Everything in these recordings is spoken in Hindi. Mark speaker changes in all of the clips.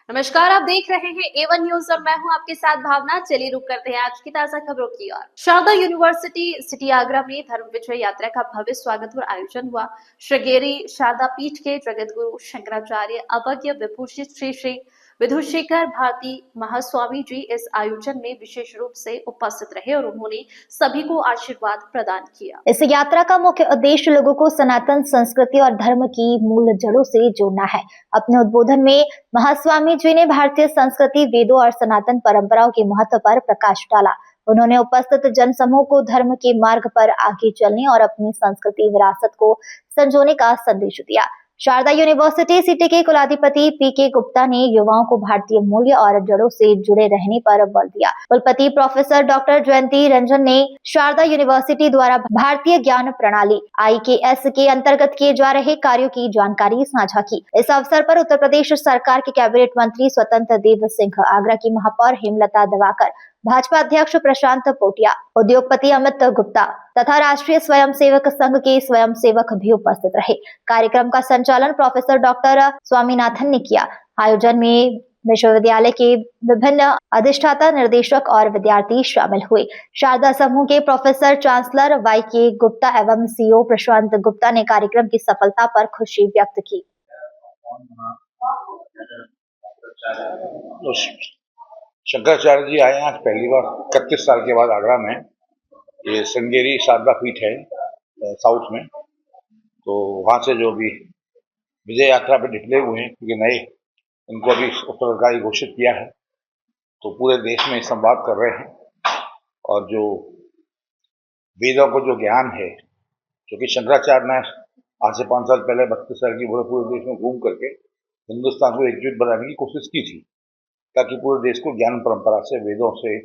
Speaker 1: नमस्कार, आप देख रहे हैं A1 न्यूज और मैं हूं आपके साथ भावना। चलिए रुक करते हैं आज की ताजा खबरों की ओर। शारदा यूनिवर्सिटी सिटी आगरा में धर्म विजय यात्रा का भव्य स्वागत और आयोजन हुआ। श्रृंगेरी शारदा पीठ के जगत गुरु शंकराचार्य अवज्ञ विभूषित श्री श्री विधुशेखर भारती महास्वामी जी इस आयोजन में विशेष रूप से उपस्थित रहे और उन्होंने सभी को आशीर्वाद प्रदान किया।
Speaker 2: इस यात्रा का मुख्य उद्देश्य लोगों को सनातन संस्कृति और धर्म की मूल जड़ों से जोड़ना है। अपने उद्बोधन में महास्वामी जी ने भारतीय संस्कृति, वेदों और सनातन परंपराओं के महत्व पर प्रकाश डाला। उन्होंने उपस्थित जनसमूह को धर्म के मार्ग पर आगे चलने और अपनी संस्कृति विरासत को संजोने का संदेश दिया। शारदा यूनिवर्सिटी सिटी के कुलाधिपति पीके गुप्ता ने युवाओं को भारतीय मूल्य और जड़ों से जुड़े रहने पर बल दिया। कुलपति प्रोफेसर डॉक्टर जयंती रंजन ने शारदा यूनिवर्सिटी द्वारा भारतीय ज्ञान प्रणाली IKS के अंतर्गत किए जा रहे कार्यों की जानकारी साझा की। इस अवसर पर उत्तर प्रदेश सरकार के कैबिनेट मंत्री स्वतंत्र देव सिंह, आगरा की महापौर हेमलता दिवाकर, भाजपा अध्यक्ष प्रशांत पोटिया, उद्योगपति अमित गुप्ता तथा राष्ट्रीय स्वयंसेवक संघ के स्वयंसेवक भी उपस्थित रहे। कार्यक्रम का संचालन प्रोफेसर डॉक्टर स्वामीनाथन ने किया। आयोजन में विश्वविद्यालय के विभिन्न अधिष्ठाता, निर्देशक और विद्यार्थी शामिल हुए। शारदा समूह के प्रोफेसर चांसलर YK गुप्ता एवं CEO प्रशांत गुप्ता ने कार्यक्रम की सफलता पर खुशी व्यक्त की।
Speaker 3: शंकराचार्य जी आए आज पहली बार 31 साल के बाद आगरा में। ये श्रृंगेरी शारदा पीठ है साउथ में। तो वहाँ से जो भी विजय यात्रा पे निकले हुए हैं, क्योंकि नए इनको अभी उत्तराधिकारी घोषित किया है, तो पूरे देश में संवाद कर रहे हैं। और जो वेदों को जो ज्ञान है, क्योंकि शंकराचार्य ने आज से 5 साल पहले 32 साल की पूरे देश में घूम करके हिंदुस्तान को एकजुट बनाने की कोशिश की थी, ताकि पूरे देश को ज्ञान परंपरा से, वेदों से,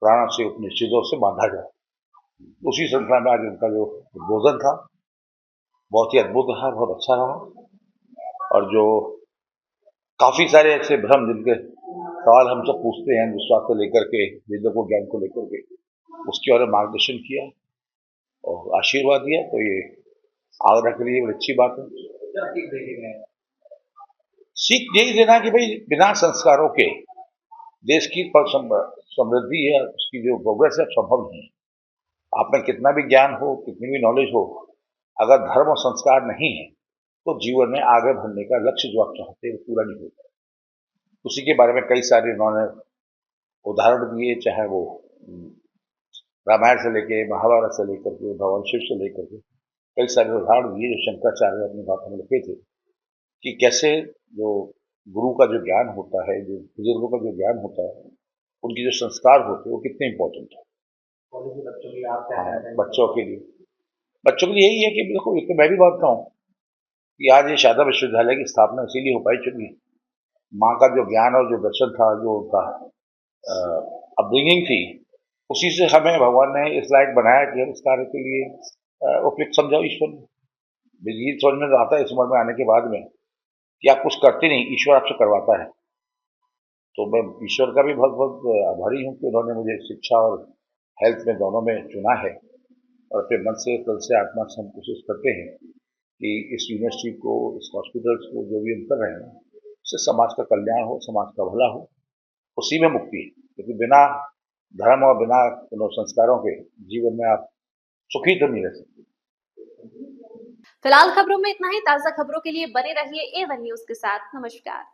Speaker 3: पुराणों से, उपनिषदों से बांधा जाए। उसी श्रृंखला में आज उनका जो उद्बोधन था बहुत ही अद्भुत रहा, बहुत अच्छा रहा। और जो काफी सारे ऐसे भ्रम जिनके सवाल हम सब पूछते हैं विश्वास को लेकर के, वेदों को, ज्ञान को लेकर के, उसकी ओर मार्गदर्शन किया और आशीर्वाद दिया। तो ये आगरा के लिए बड़ी अच्छी बात है। सीख यही देना कि भाई बिना संस्कारों के देश की समृद्धि है, उसकी जो प्रोग्रेस है संभव नहीं। आप में कितना भी ज्ञान हो, कितनी भी नॉलेज हो, अगर धर्म और संस्कार नहीं है तो जीवन में आगे बढ़ने का लक्ष्य जो आप चाहते हैं वो पूरा नहीं होता। उसी के बारे में कई सारे इन्होंने उदाहरण दिए, चाहे वो रामायण से लेके, महाभारत से लेकर के, भगवान शिव से लेकर के कई सारे उदाहरण दिए जो शंकराचार्य ने अपनी बातों में लिखे थे कि कैसे जो गुरु का जो ज्ञान होता है, जो बुजुर्गों का जो ज्ञान होता है, उनकी जो संस्कार होते हैं वो कितने इंपॉर्टेंट है बच्चों के लिए। बच्चों के लिए यही है कि देखो, तो मैं भी मानता हूँ कि आज ये शारदा विश्वविद्यालय की स्थापना इसीलिए हो पाई चुकी माँ का जो ज्ञान और जो दर्शन था, जो उनका अपब्रिंगिंग थी, उसी से हमें भगवान ने इस लायक बनाया कि हम इस कार्य के लिए उपयुक्त समझो। ईश्वर ने ये समझ में आता है इस उम्र में आने के बाद में कि आप कुछ करते नहीं, ईश्वर आपसे करवाता है। तो मैं ईश्वर का भी बहुत बहुत आभारी हूँ कि उन्होंने मुझे शिक्षा और हेल्थ में दोनों में चुना है। और अपने मन से, तन से, आत्मा से हम कोशिश करते हैं कि इस यूनिवर्सिटी को, इस हॉस्पिटल्स को जो भी हम कर रहे हैं, उससे समाज का कल्याण हो, समाज का भला हो, उसी में मुक्ति है। क्योंकि बिना धर्म और बिना संस्कारों के जीवन में आप सुखी तो नहीं रह सकते।
Speaker 1: फिलहाल खबरों में इतना ही। ताजा खबरों के लिए बने रहिए A1 न्यूज के साथ। नमस्कार।